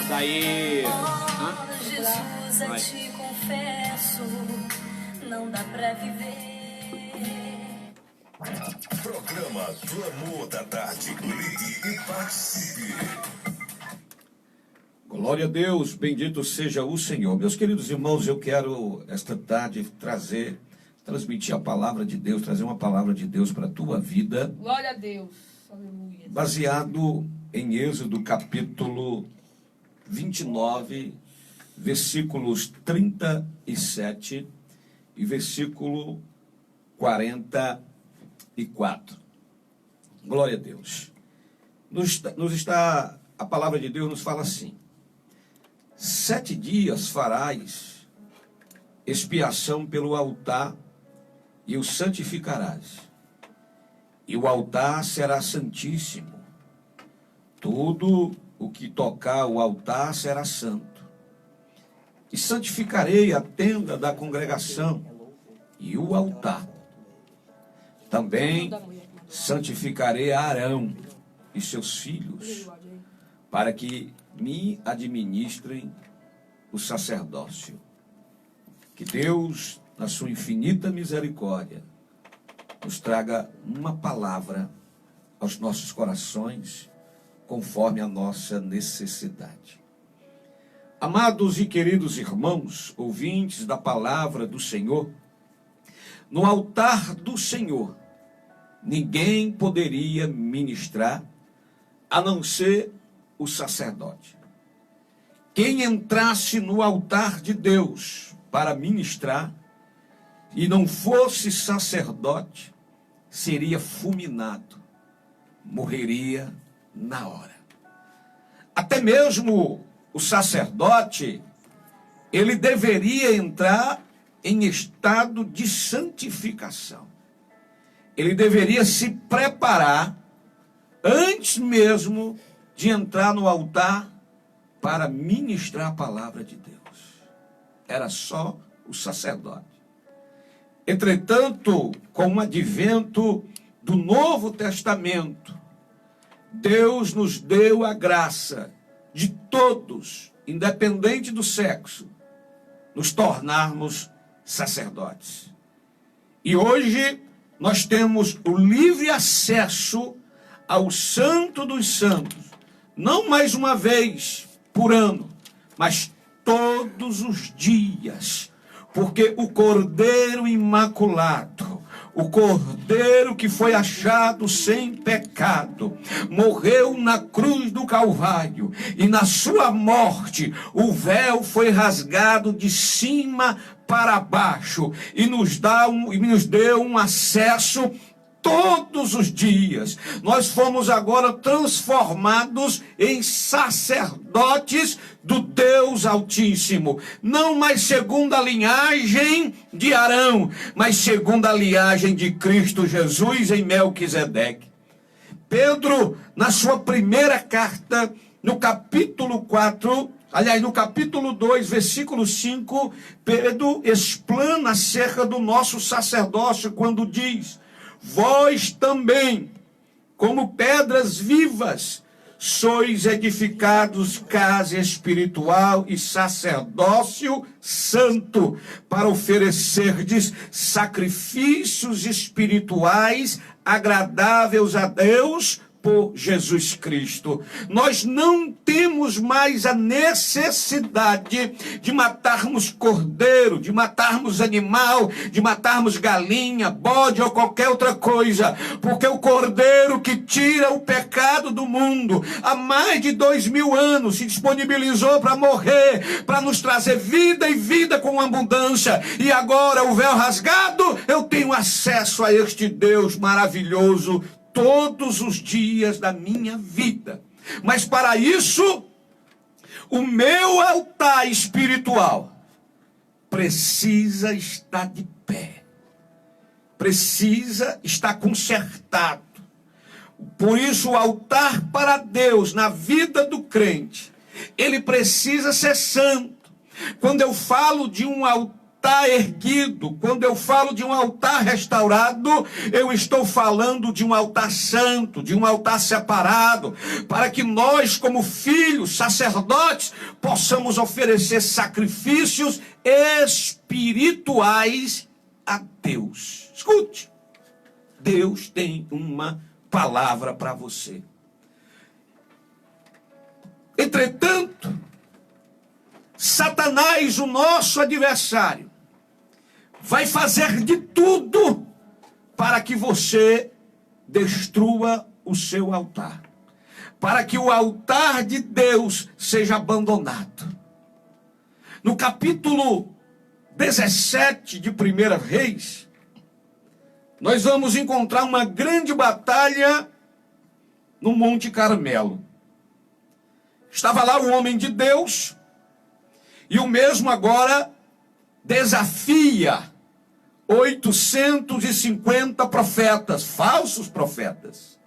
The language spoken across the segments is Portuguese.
Daí. Oh, Jesus, eu te confesso, não dá pra viver. Programa do Amor da Tarde. Ligue e participe. Glória a Deus, bendito seja o Senhor. Meus queridos irmãos, eu quero esta tarde transmitir a palavra de Deus, trazer uma palavra de Deus para a tua vida. Glória a Deus. Aleluia. Baseado em Êxodo capítulo 29, versículos 37 e versículo 44. Glória a Deus. A palavra de Deus nos fala assim: 7 dias farás expiação pelo altar e o santificarás. E o altar será santíssimo. Tudo o que tocar o altar será santo. E santificarei a tenda da congregação e o altar. Também santificarei a Arão e seus filhos, para que me administrem o sacerdócio. Que Deus, na sua infinita misericórdia, nos traga uma palavra aos nossos corações, conforme a nossa necessidade. Amados e queridos irmãos, ouvintes da palavra do Senhor, no altar do Senhor, ninguém poderia ministrar, a não ser o sacerdote. Quem entrasse no altar de Deus para ministrar, e não fosse sacerdote, seria fulminado, morreria na hora. Até mesmo o sacerdote, ele deveria entrar em estado de santificação. Ele deveria se preparar antes mesmo de entrar no altar para ministrar a palavra de Deus. Era só o sacerdote. Entretanto, com o advento do Novo Testamento, Deus nos deu a graça de todos, independente do sexo, nos tornarmos sacerdotes. E hoje nós temos o livre acesso ao Santo dos Santos, não mais uma vez por ano, mas todos os dias, porque o Cordeiro Imaculado, o Cordeiro que foi achado sem pecado, morreu na cruz do Calvário, e na sua morte o véu foi rasgado de cima para baixo, e nos deu um acesso todos os dias. Nós fomos agora transformados em sacerdotes do Deus Altíssimo, não mais segundo a linhagem de Arão, mas segundo a linhagem de Cristo Jesus em Melquisedeque. Pedro, na sua primeira carta, no capítulo 4, aliás, no capítulo 2, versículo 5, Pedro explana acerca do nosso sacerdócio quando diz: vós também, como pedras vivas, sois edificados casa espiritual e sacerdócio santo, para oferecerdes sacrifícios espirituais agradáveis a Deus por Jesus Cristo. Nós não temos mais a necessidade de matarmos cordeiro, de matarmos animal, de matarmos galinha, bode ou qualquer outra coisa, porque o cordeiro que tira o pecado do mundo há mais de 2000 anos se disponibilizou para morrer, para nos trazer vida e vida com abundância. E agora, o véu rasgado, eu tenho acesso a este Deus maravilhoso todos os dias da minha vida. Mas para isso, o meu altar espiritual precisa estar de pé, precisa estar consertado. Por isso, o altar para Deus na vida do crente, ele precisa ser santo. Quando eu falo de um altar altar erguido, quando eu falo de um altar restaurado, eu estou falando de um altar santo, de um altar separado, para que nós, como filhos, sacerdotes, possamos oferecer sacrifícios espirituais a Deus. Escute, Deus tem uma palavra para você. Entretanto, Satanás, o nosso adversário, vai fazer de tudo para que você destrua o seu altar, para que o altar de Deus seja abandonado. No capítulo 17 de 1 Reis, nós vamos encontrar uma grande batalha no Monte Carmelo. Estava lá o homem de Deus, e o mesmo agora desafia 850 profetas, falsos profetas.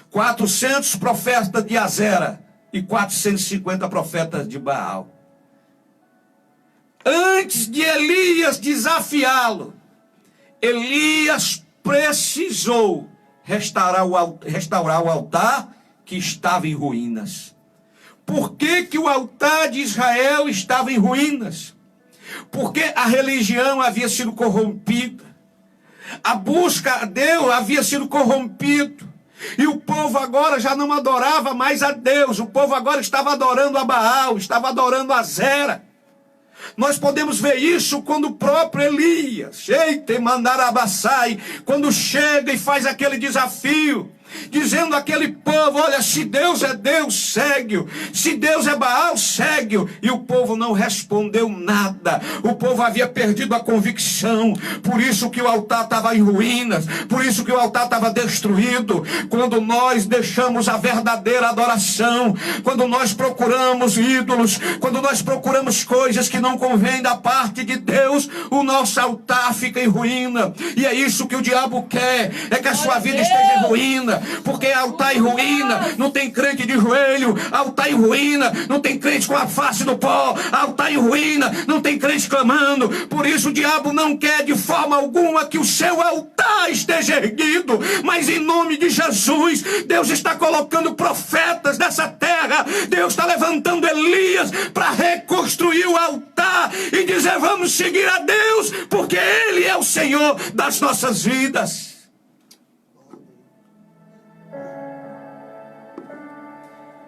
400 profetas de Azera e 450 profetas de Baal. Antes de Elias desafiá-lo, Elias precisou restaurar o altar que estava em ruínas. Por que que o altar de Israel estava em ruínas? Porque a religião havia sido corrompida. A busca a Deus havia sido corrompido. E o povo agora já não adorava mais a Deus. O povo agora estava adorando a Baal, estava adorando a Azera. Nós podemos ver isso quando o próprio Elias, quando chega e faz aquele desafio, dizendo àquele povo: olha, se Deus é Deus, segue-o. Se Deus é Baal, segue-o. E o povo não respondeu nada. O povo havia perdido a convicção. Por isso que o altar estava em ruínas. Por isso que o altar estava destruído. Quando nós deixamos a verdadeira adoração, quando nós procuramos ídolos, quando nós procuramos coisas que não convêm da parte de Deus, o nosso altar fica em ruína. E é isso que o diabo quer, é que a sua vida esteja em ruína. Porque altar em ruína não tem crente de joelho, altar em ruína não tem crente com a face no pó, altar em ruína não tem crente clamando. Por isso o diabo não quer de forma alguma que o seu altar esteja erguido, mas em nome de Jesus, Deus está colocando profetas nessa terra. Deus está levantando Elias para reconstruir o altar e dizer: vamos seguir a Deus, porque Ele é o Senhor das nossas vidas.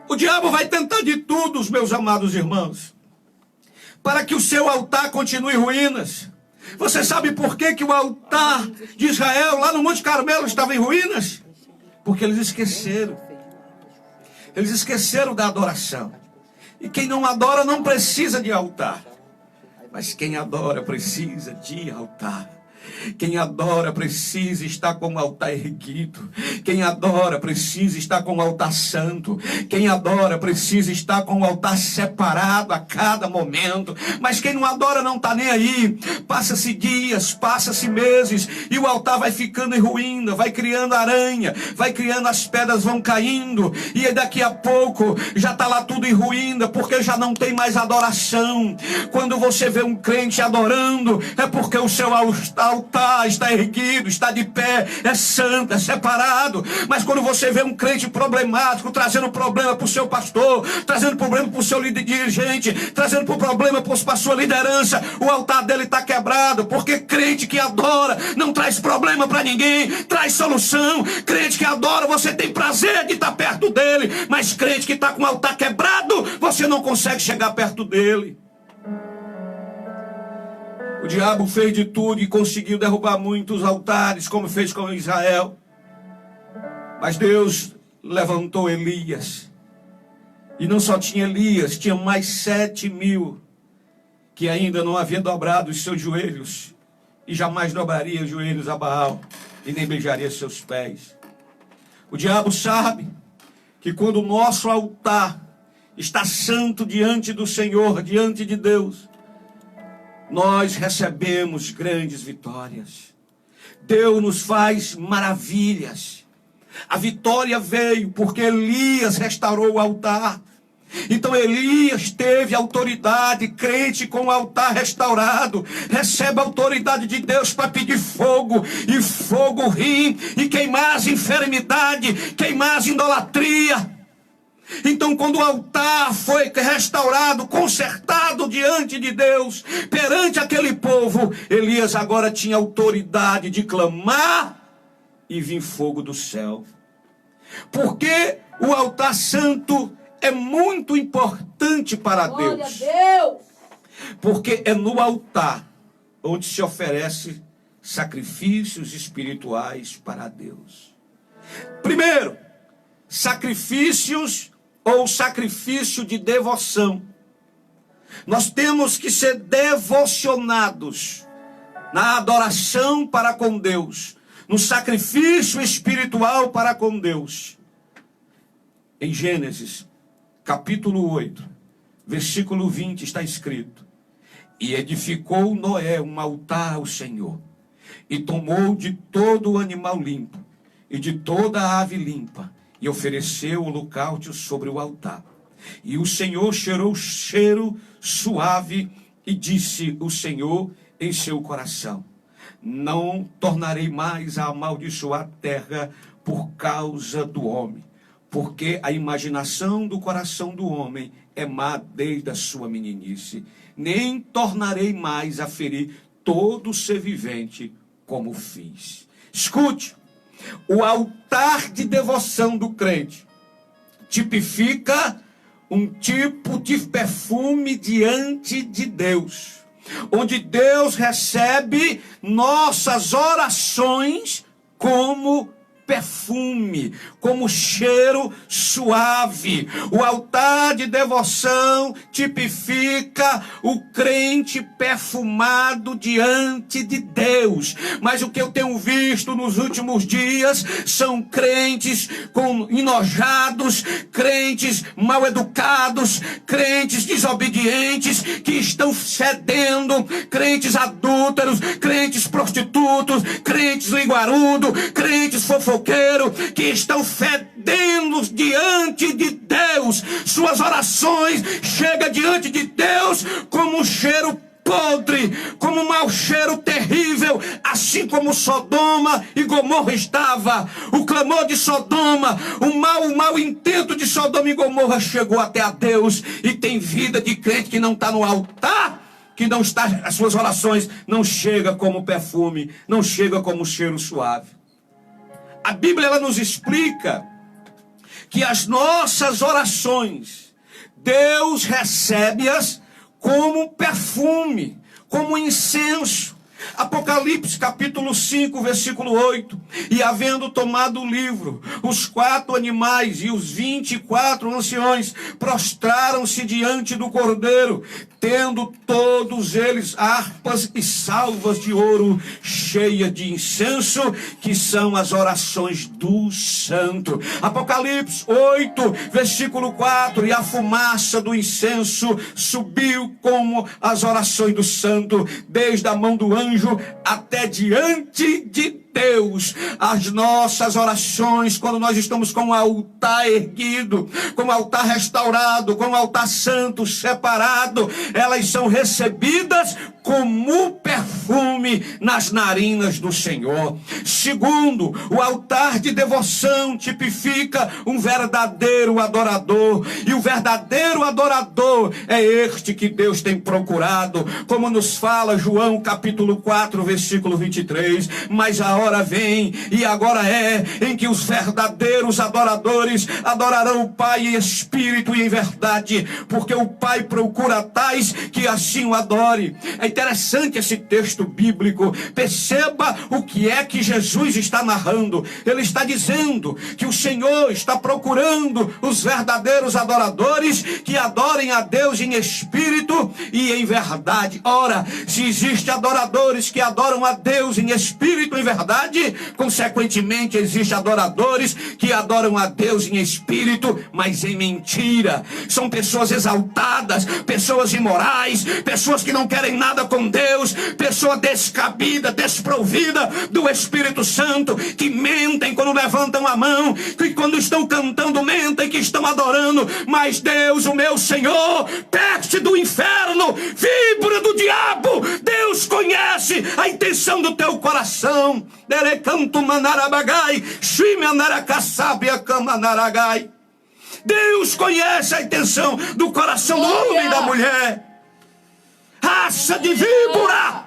O diabo vai tentar de tudo, os meus amados irmãos, para que o seu altar continue em ruínas. Você sabe por que que o altar de Israel, lá no Monte Carmelo, estava em ruínas? Porque eles esqueceram. Eles esqueceram da adoração. E quem não adora não precisa de altar. Mas quem adora precisa de altar. Quem adora precisa estar com o altar erguido. Quem adora precisa estar com o altar santo. Quem adora precisa estar com o altar separado a cada momento. Mas quem não adora não está nem aí. Passa-se dias, passa-se meses, e o altar vai ficando em ruína, vai criando aranha, vai criando, as pedras vão caindo, e daqui a pouco já está lá tudo em ruína, porque já não tem mais adoração. Quando você vê um crente adorando, é porque o seu altar está erguido, está de pé, é santo, é separado. Mas quando você vê um crente problemático, trazendo problema para o seu pastor, trazendo problema para o seu líder dirigente, trazendo problema para a sua liderança, o altar dele está quebrado. Porque crente que adora não traz problema para ninguém, traz solução. Crente que adora, você tem prazer de estar perto dele. Mas crente que está com o altar quebrado, você não consegue chegar perto dele. O diabo fez de tudo e conseguiu derrubar muitos altares, como fez com Israel. Mas Deus levantou Elias. E não só tinha Elias, tinha mais 7.000 que ainda não haviam dobrado os seus joelhos. E jamais dobraria os joelhos a Baal, e nem beijaria seus pés. O diabo sabe que quando o nosso altar está santo diante do Senhor, diante de Deus, nós recebemos grandes vitórias. Deus nos faz maravilhas. A vitória veio porque Elias restaurou o altar. Então Elias teve autoridade, crente com o altar restaurado, recebe a autoridade de Deus para pedir fogo, e fogo rim, e queimar as enfermidades, queimar as idolatria. Então, quando o altar foi restaurado, consertado diante de Deus, perante aquele povo, Elias agora tinha autoridade de clamar e vir fogo do céu. Porque o altar santo é muito importante para Glória Deus. a Deus. Porque é no altar onde se oferece sacrifícios espirituais para Deus. Primeiro, sacrifícios ou sacrifício de devoção. Nós temos que ser devocionados na adoração para com Deus, no sacrifício espiritual para com Deus. Em Gênesis, capítulo 8, versículo 20, está escrito: E edificou Noé um altar ao Senhor, e tomou de todo o animal limpo, e de toda a ave limpa, e ofereceu holocausto sobre o altar. E o Senhor cheirou cheiro suave, e disse o Senhor em seu coração: Não tornarei mais a amaldiçoar a terra por causa do homem, porque a imaginação do coração do homem é má desde a sua meninice. Nem tornarei mais a ferir todo ser vivente como fiz. Escute, o altar de devoção do crente tipifica um tipo de perfume diante de Deus, onde Deus recebe nossas orações como perfume, como cheiro suave. O altar de devoção tipifica o crente perfumado diante de Deus. Mas o que eu tenho visto nos últimos dias são crentes enojados, crentes mal educados, crentes desobedientes, que estão cedendo, crentes adúlteros, crentes prostitutos, crentes linguarudos, crentes fofoqueiros, que estão fedendo diante de Deus. Suas orações chegam diante de Deus como um cheiro podre, como um mau cheiro terrível, assim como Sodoma e Gomorra estava. O clamor de Sodoma, o mau intento de Sodoma e Gomorra chegou até a Deus. E tem vida de crente que não está no altar, que não está, as suas orações não chegam como perfume, não chegam como cheiro suave. A Bíblia, ela nos explica que as nossas orações, Deus recebe-as como perfume, como incenso. Apocalipse capítulo 5, versículo 8. E havendo tomado o livro, os 4 animais e os 24 anciões prostraram-se diante do Cordeiro, tendo todos eles harpas e salvas de ouro cheia de incenso, que são as orações do santo. Apocalipse 8, versículo 4. E a fumaça do incenso subiu como as orações do santo, desde a mão do anjo até diante de Deus. As nossas orações, quando nós estamos com o altar erguido, com o altar restaurado, com o altar santo, separado, elas são recebidas como perfume nas narinas do Senhor. Segundo, o altar de devoção tipifica um verdadeiro adorador. E o verdadeiro adorador é este que Deus tem procurado, como nos fala João capítulo 4, versículo 23. Mas a hora vem, e agora é, em que os verdadeiros adoradores adorarão o Pai em espírito e em verdade, porque o Pai procura tais que assim o adore. É interessante esse texto bíblico. Perceba o que é que Jesus está narrando. Ele está dizendo que o Senhor está procurando os verdadeiros adoradores que adorem a Deus em espírito e em verdade. Ora, se existem adoradores que adoram a Deus em espírito e em verdade, verdade, consequentemente existem adoradores que adoram a Deus em espírito, mas em mentira. São pessoas exaltadas, pessoas imorais, pessoas que não querem nada com Deus, pessoa descabida, desprovida do Espírito Santo, que mentem quando levantam a mão, que quando estão cantando mentem, que estão adorando, mas Deus, o meu Senhor, peste do inferno, vibra do diabo. Deus conhece a intenção do teu coração. Deus conhece a intenção do coração do homem e da mulher. Raça de víbora,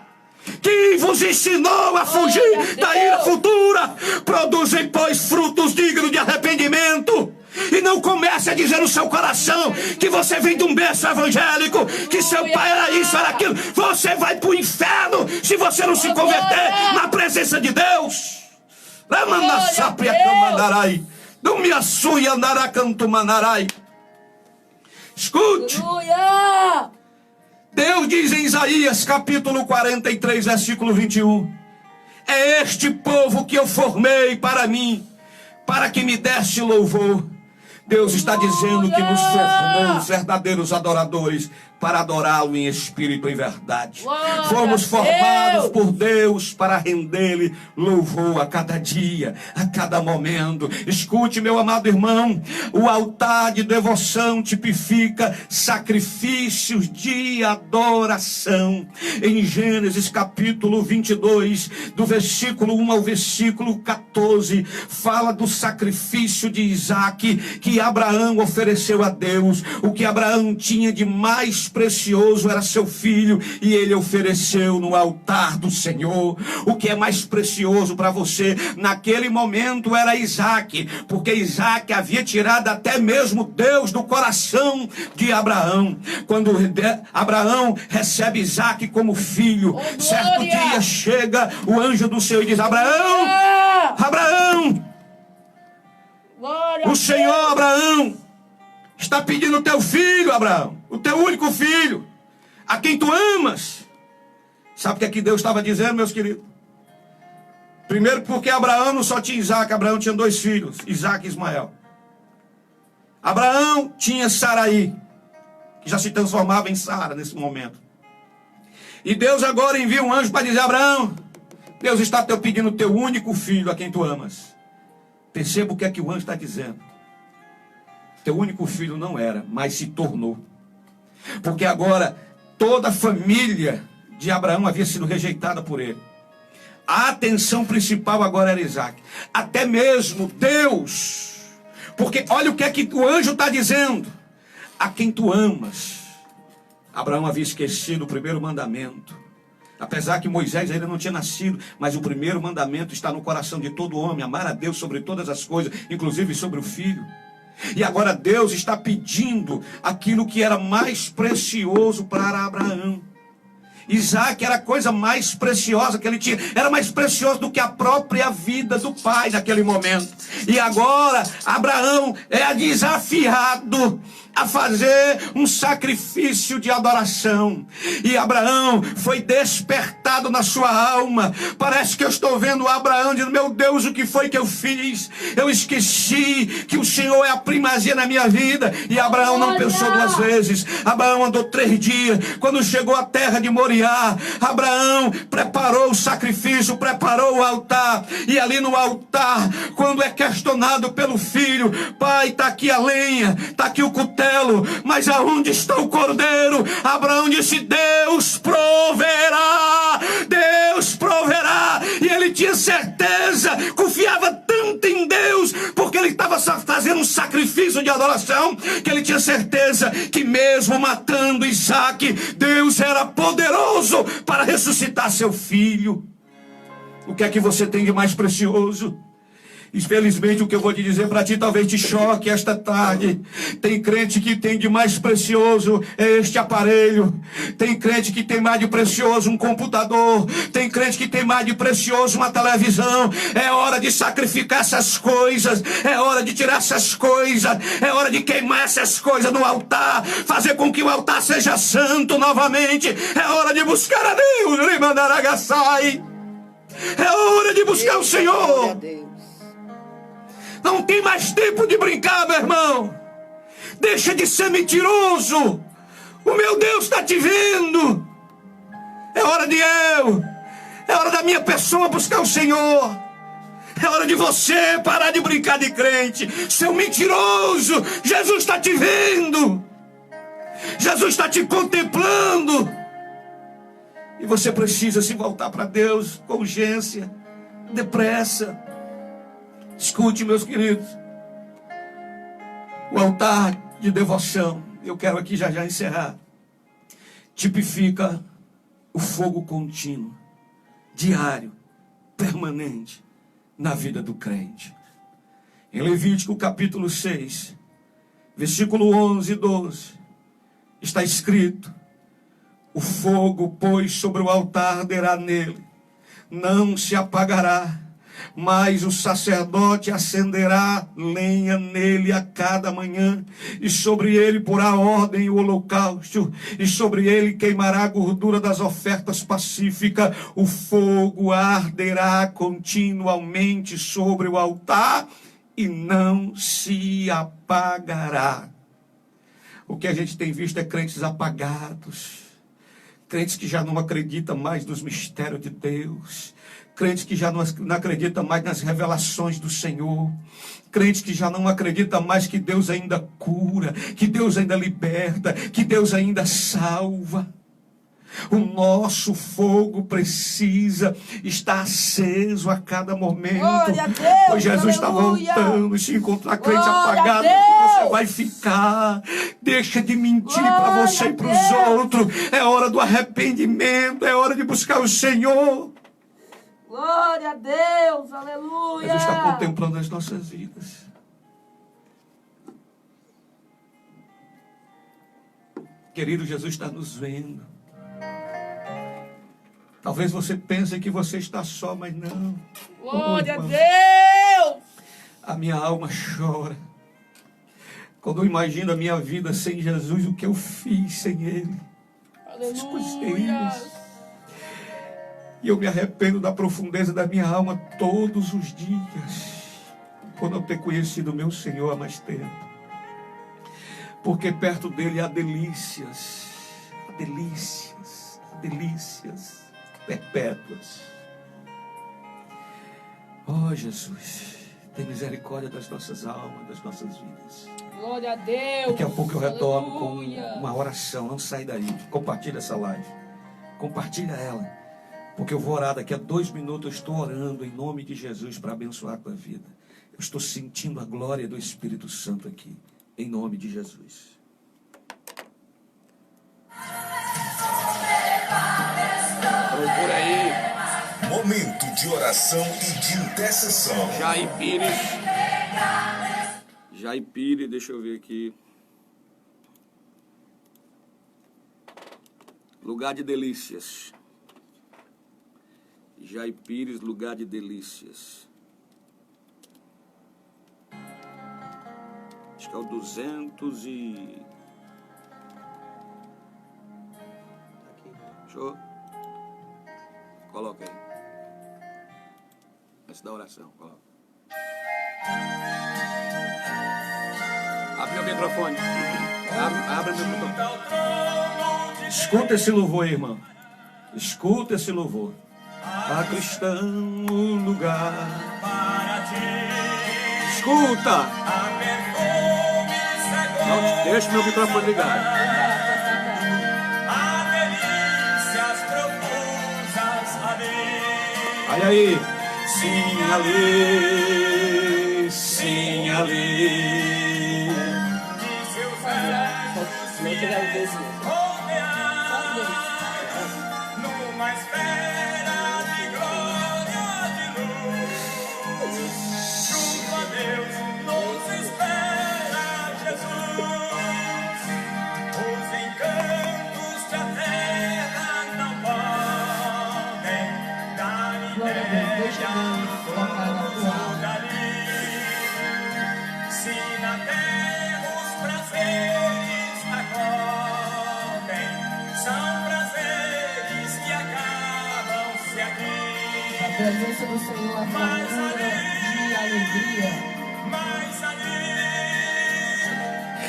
que vos ensinou a fugir da ira futura, produzem, pois, frutos dignos de arrependimento. E não comece a dizer no seu coração que você vem de um berço evangélico, que seu pai era isso, era aquilo. Você vai para o inferno se você não se converter na presença de Deus. Escute. Deus diz em Isaías capítulo 43, versículo 21: é este povo que eu formei para mim, para que me desse louvor. Deus está dizendo que nos formou os verdadeiros adoradores para adorá-lo em espírito e verdade. Fomos formados por Deus para render-lhe louvor a cada dia, a cada momento. Escute, meu amado irmão, o altar de devoção tipifica sacrifícios de adoração. Em Gênesis capítulo 22, do versículo 1 ao versículo 14, fala do sacrifício de Isaque que Abraão ofereceu a Deus. O que Abraão tinha de mais precioso era seu filho, e ele ofereceu no altar do Senhor. O que é mais precioso para você naquele momento era Isaque, porque Isaque havia tirado até mesmo Deus do coração de Abraão. Quando Abraão recebe Isaque como filho, certo dia chega o anjo do Senhor e diz: Abraão, Abraão, o Senhor Abraão está pedindo o teu filho, Abraão, o teu único filho, a quem tu amas. Sabe o que é que Deus estava dizendo, meus queridos? Primeiro, porque Abraão não só tinha Isaque, Abraão tinha dois filhos, Isaque e Ismael. Abraão tinha Saraí, que já se transformava em Sara nesse momento. E Deus agora envia um anjo para dizer: Abraão, Deus está te pedindo o teu único filho, a quem tu amas. Perceba o que é que o anjo está dizendo. Teu único filho não era, mas se tornou. Porque agora toda a família de Abraão havia sido rejeitada por ele. A atenção principal agora era Isaque. Até mesmo Deus. Porque olha o que é que o anjo está dizendo: a quem tu amas. Abraão havia esquecido o primeiro mandamento. Apesar que Moisés ainda não tinha nascido, mas o primeiro mandamento está no coração de todo homem: amar a Deus sobre todas as coisas, inclusive sobre o filho. E agora Deus está pedindo aquilo que era mais precioso para Abraão. Isaque era a coisa mais preciosa que ele tinha, era mais precioso do que a própria vida do pai naquele momento. E agora Abraão é desafiado a fazer um sacrifício de adoração. E Abraão foi despertado na sua alma. Parece que eu estou vendo Abraão dizendo: meu Deus, o que foi que eu fiz? Eu esqueci que o Senhor é a primazia na minha vida. E Abraão não pensou duas vezes. Abraão andou 3 dias. Quando chegou à terra de Moriá, Abraão preparou o sacrifício, preparou o altar. E ali no altar, quando é questionado pelo filho: pai, está aqui a lenha, está aqui o cutelo, mas aonde está o cordeiro? Abraão disse: Deus proverá, Deus proverá. E ele tinha certeza, confiava tanto em Deus, porque ele estava fazendo um sacrifício de adoração, que ele tinha certeza que mesmo matando Isaque, Deus era poderoso para ressuscitar seu filho. O que é que você tem de mais precioso? Infelizmente, o que eu vou te dizer para ti talvez te choque esta tarde. Tem crente que tem de mais precioso este aparelho. Tem crente que tem mais de precioso um computador. Tem crente que tem mais de precioso uma televisão. É hora de sacrificar essas coisas. É hora de tirar essas coisas. É hora de queimar essas coisas no altar. Fazer com que o altar seja santo novamente. É hora de buscar a Deus. É hora de buscar o Glória a Senhor. Deus. Não tem mais tempo de brincar, meu irmão. Deixa de ser mentiroso. O meu Deus está te vendo. É hora é hora da minha pessoa buscar o Senhor. É hora de você parar de brincar de crente. Seu mentiroso, Jesus está te vendo. Jesus está te contemplando. E você precisa se voltar para Deus com urgência, depressa. Escute, meus queridos. O altar de devoção, eu quero aqui já encerrar, tipifica o fogo contínuo, diário, permanente, na vida do crente. Em Levítico capítulo 6, versículo 11 e 12, está escrito: o fogo, pois, sobre o altar arderá nele, não se apagará, mas o sacerdote acenderá lenha nele a cada manhã, e sobre ele porá ordem o holocausto, e sobre ele queimará a gordura das ofertas pacíficas. O fogo arderá continuamente sobre o altar e não se apagará. O que a gente tem visto é crentes apagados, crentes que já não acreditam mais nos mistérios de Deus, crentes que já não acreditam mais nas revelações do Senhor, crentes que já não acreditam mais que Deus ainda cura, que Deus ainda liberta, que Deus ainda salva. O nosso fogo precisa estar aceso a cada momento. Glória a Deus, Pois Jesus está aleluia. voltando. Se encontrar crente Glória a apagado, Deus. aqui você vai ficar. Deixa de mentir para você e para os Glória a Deus. outros. É hora do arrependimento. É hora de buscar o Senhor. Glória a Deus, aleluia. Jesus está contemplando as nossas vidas. Querido, Jesus está nos vendo. Talvez você pense que você está só, mas não. Glória a irmão. Deus. A minha alma chora quando eu imagino a minha vida sem Jesus, o que eu fiz sem Ele. Aleluia. E eu me arrependo da profundeza da minha alma todos os dias, por não ter conhecido o meu Senhor há mais tempo. Porque perto dele há delícias, delícias perpétuas. Oh, Jesus, tem misericórdia das nossas almas, das nossas vidas. Glória a Deus. Daqui a pouco eu retorno Aleluia. com uma oração. Não sai daí. Compartilha essa live. Compartilha ela. Porque eu vou orar daqui a 2 minutos. Eu estou orando em nome de Jesus para abençoar a tua vida. Eu estou sentindo a glória do Espírito Santo aqui. Em nome de Jesus. Procura aí. Momento de oração e de intercessão. Jair Pires, deixa eu ver aqui. Lugar de delícias. Jair Pires, lugar de delícias. Acho que é o 200 e... Show? Coloca aí. Essa da oração, coloca. Abre o microfone. Abre o microfone. Escuta esse louvor aí, irmão. Escuta esse louvor. A cristão no lugar. Escuta. Não deixa meu microfone ligado. Olha aí. Sim, ali. Sim, ali. Não tiver o desejo. Numa esfera de glória de luz, junto a Deus nos espera Jesus. Os encantos da terra não podem dar Glória a Deus. Deixa ideia eu focar na tua alma. dali. Se na terra os prazeres acordem, são prazeres presença do Senhor, a fartura de alegria. mais ali,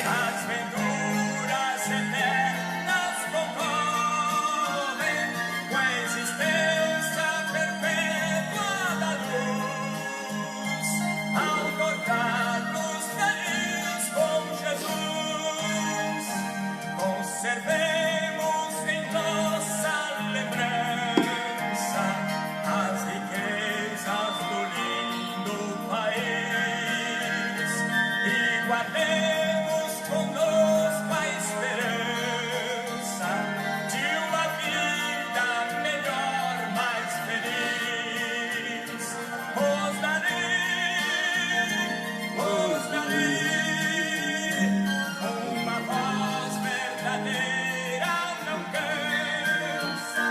as venturas eternas concorrem com a existência perpétua da luz, ao tocar-nos feliz com Jesus, conservemos em nossa lembrança as riquezas do lindo país e guardemos conosco a esperança de uma vida melhor, mais feliz. Os darei uma voz verdadeira, não cansa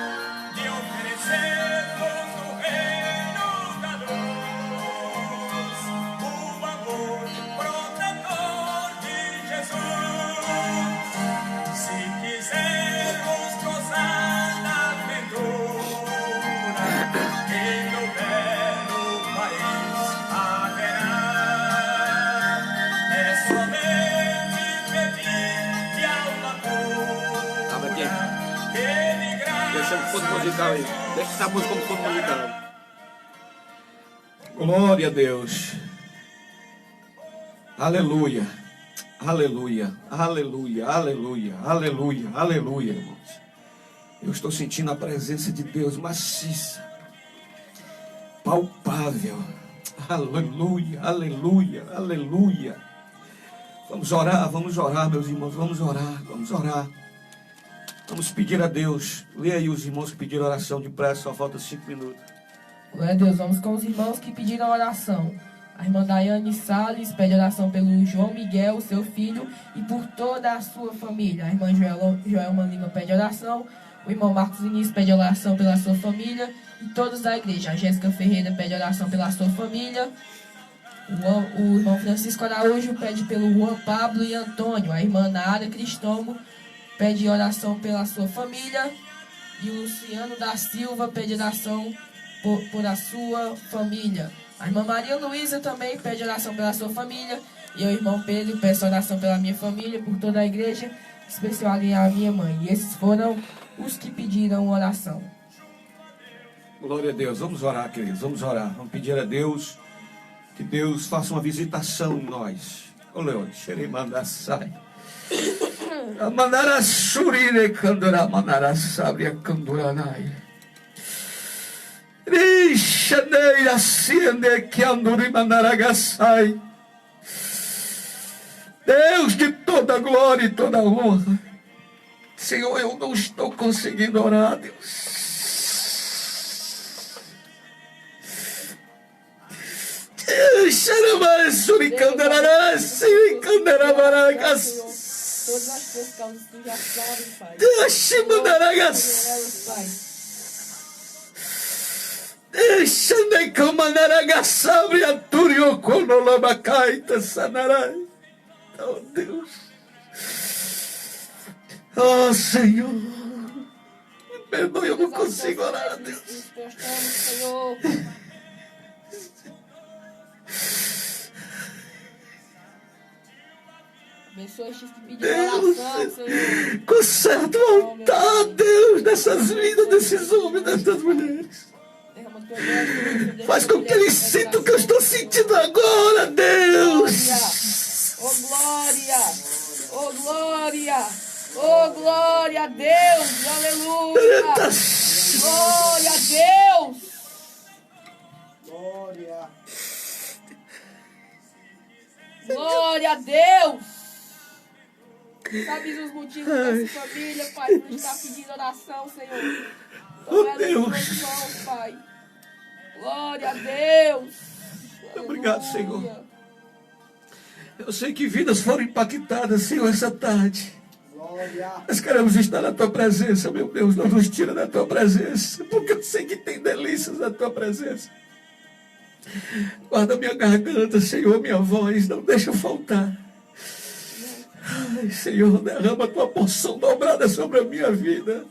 de oferecer-nos no reino da luz o amor protetor de Jesus. Se quisermos gozar da aventura que no belo país haverá, é somente pedir que alma Abre aqui. pura, que de graça Deixa o fundo musical aí. Deixa essa música como fundo musical. Glória a Deus. Aleluia. Aleluia. Aleluia. Aleluia. Aleluia. Aleluia, irmãos. Eu estou sentindo a presença de Deus maciça, palpável. Aleluia. Aleluia. Aleluia. Vamos orar, meus irmãos. Vamos orar. Vamos orar. Vamos pedir a Deus. Leia aí os irmãos que pediram oração depressa, só falta 5 minutos. Glória a Deus, vamos com os irmãos que pediram oração. A irmã Daiane Salles pede oração pelo João Miguel, seu filho, e por toda a sua família. A irmã Joelma Lima pede oração. O irmão Marcos Vinícius pede oração pela sua família e todos da igreja. A Jéssica Ferreira pede oração pela sua família. O irmão Francisco Araújo pede pelo Juan Pablo e Antônio. A irmã Nara Cristomo pede oração pela sua família. E o Luciano da Silva pede oração por a sua família. A irmã Maria Luísa também pede oração pela sua família. E o irmão Pedro pede oração pela minha família, por toda a igreja, em especial a minha mãe. E esses foram os que pediram oração. Glória a Deus. Vamos orar, queridos. Vamos orar. Vamos pedir a Deus que Deus faça uma visitação em nós. Olha, xeremandassai. Amanara surire candura manara sabria canduranai. Rishaneira siende que anduri manaragassai. Deus de toda glória e toda honra. Senhor, eu não estou conseguindo orar, Deus. Xaramara suricandarara suricandarabaragas. Todas as tuas causas tu já sabes, Pai. Deixa-me Deixa-me camanaragasabre aturio conolobacaita sanarai. Oh, Deus. Oh, Senhor. Me perdoe, eu não consigo orar, Deus. Senhor. Abençoa estes que pediram oração, Senhor. Conserta o altar, Deus, dessas vidas, desses homens, dessas mulheres. Derrama tua graça. Faz com que eles sintam o que eu estou sentindo agora, Deus. Oh, glória! Oh, glória! Oh, glória a Deus! Aleluia! Glória a Deus! Glória. Glória a Deus! Sabes os motivos dessa família, Pai, por estar pedindo oração, Senhor. Oh, Deus. Mãos, Pai. Glória a Deus! Obrigado, Aleluia. Senhor. Eu sei que vidas foram impactadas, Senhor, essa tarde. Glória. Nós queremos estar na Tua presença, meu Deus. Não nos tira da Tua presença, porque eu sei que tem delícias na Tua presença. Guarda minha garganta, Senhor, minha voz. Não deixa eu faltar. Ai, Senhor, derrama a Tua porção dobrada sobre a minha vida.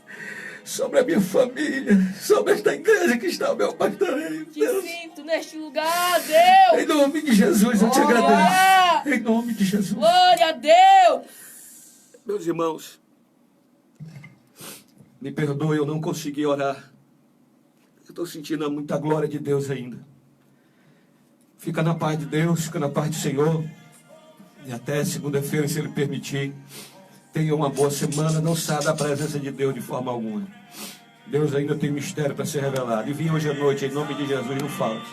sobre a minha família, sobre esta igreja que está ao meu pastoreio. Te Deus, sinto neste lugar, Deus. em nome de Jesus eu te Glória! agradeço. Em nome de Jesus. Glória a Deus. Meus irmãos, me perdoe, eu não consegui orar. Eu estou sentindo muita glória de Deus ainda. Fica na paz de Deus, fica na paz do Senhor. E até segunda-feira, se Ele permitir. Tenha uma boa semana, não saia da presença de Deus de forma alguma. Deus ainda tem mistério para ser revelado. E vim hoje à noite, em nome de Jesus, não falte.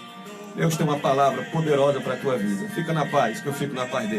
Deus tem uma palavra poderosa para a tua vida. Fica na paz, que eu fico na paz dele.